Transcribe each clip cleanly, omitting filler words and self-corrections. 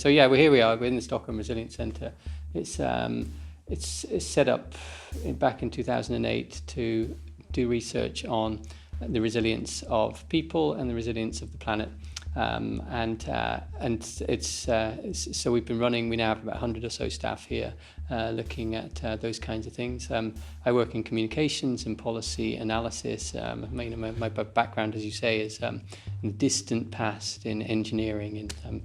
So yeah, here we are. We're in the Stockholm Resilience Centre. It's set up back in 2008 to do research on the resilience of people and the resilience of the planet. So we've been running. We now have about 100 or so staff here looking at those kinds of things. I work in communications and policy analysis. My background, as you say, is in the distant past in engineering and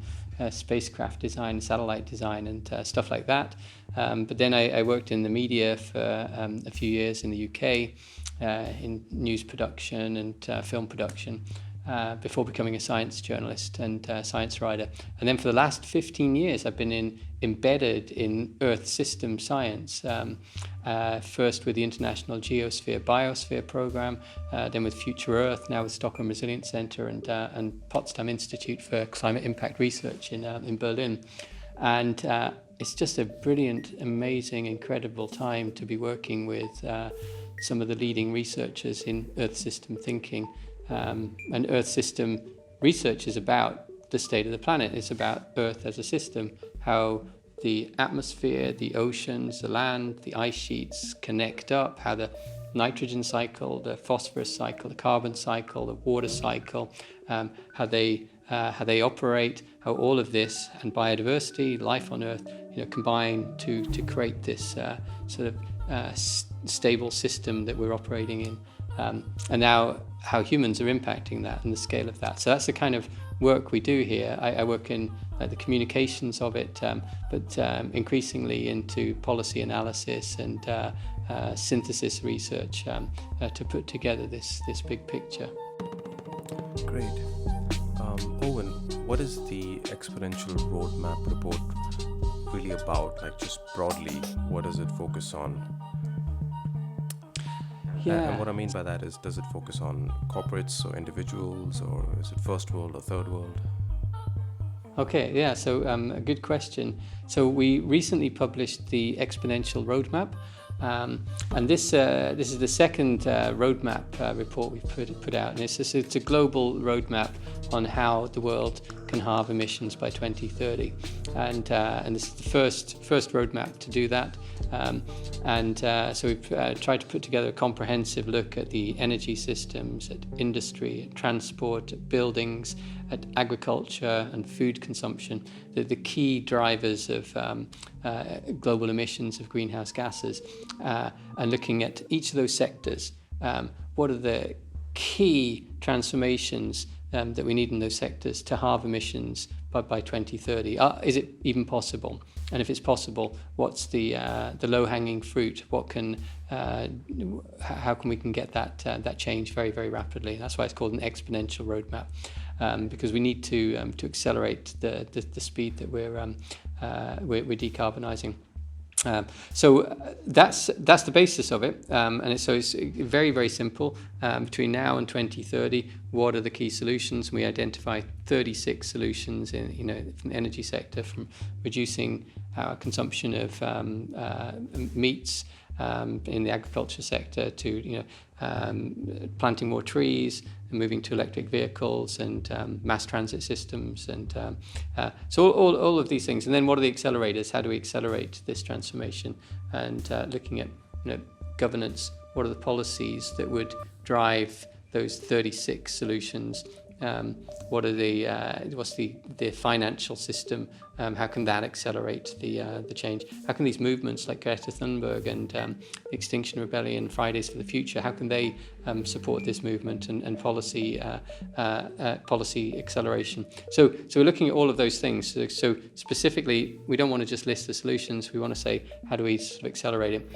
spacecraft design, satellite design, and stuff like that. But then I worked in the media for a few years in the UK in news production and film production. Before becoming a science journalist and science writer. And then for the last 15 years, I've been embedded in Earth system science, first with the International Geosphere Biosphere Program, then with Future Earth, now with Stockholm Resilience Centre and Potsdam Institute for Climate Impact Research in Berlin. And it's just a brilliant, amazing, incredible time to be working with some of the leading researchers in Earth system thinking. And Earth system research is about the state of the planet. It's about Earth as a system, how the atmosphere, the oceans, the land, the ice sheets connect up, how the nitrogen cycle, the phosphorus cycle, the carbon cycle, the water cycle, how they operate, how all of this and biodiversity, life on Earth, combine to create this sort of stable system that we're operating in. And now how humans are impacting that and the scale of that. So that's the kind of work we do here. I work in the communications of it, but increasingly into policy analysis and synthesis research to put together this big picture. Great. Owen, what is the Exponential Roadmap report really about? Like, just broadly, what does it focus on? Yeah. And what I mean by that is, does it focus on corporates or individuals, or is it first world or third world? Okay, yeah, so a good question. So we recently published the Exponential Roadmap, and this is the second roadmap report we've put out, and it's a global roadmap on how the world can halve emissions by 2030, and this is the first roadmap to do that. So we've tried to put together a comprehensive look at the energy systems, at industry, at transport, at buildings, at agriculture and food consumption, the key drivers of global emissions of greenhouse gases, and looking at each of those sectors. What are the key transformations that we need in those sectors to halve emissions by 2030? Is it even possible? And if it's possible, what's the low-hanging fruit? How can we get that change very, very rapidly? That's why it's called an exponential roadmap, because we need to accelerate the speed that we're decarbonising. So that's the basis of it, and it's very, very simple. Between now and 2030, what are the key solutions? We identify 36 solutions in from the energy sector, from reducing our consumption of meats in the agriculture sector to planting more trees and moving to electric vehicles and mass transit systems, and so all of these things. And then what are the accelerators? How do we accelerate this transformation? And looking at governance, what are the policies that would drive those 36 solutions? What's the financial system? How can that accelerate the change? How can these movements like Greta Thunberg and Extinction Rebellion, Fridays for the Future, how can they support this movement and policy acceleration? So we're looking at all of those things. So specifically, we don't want to just list the solutions. We want to say, how do we sort of accelerate it?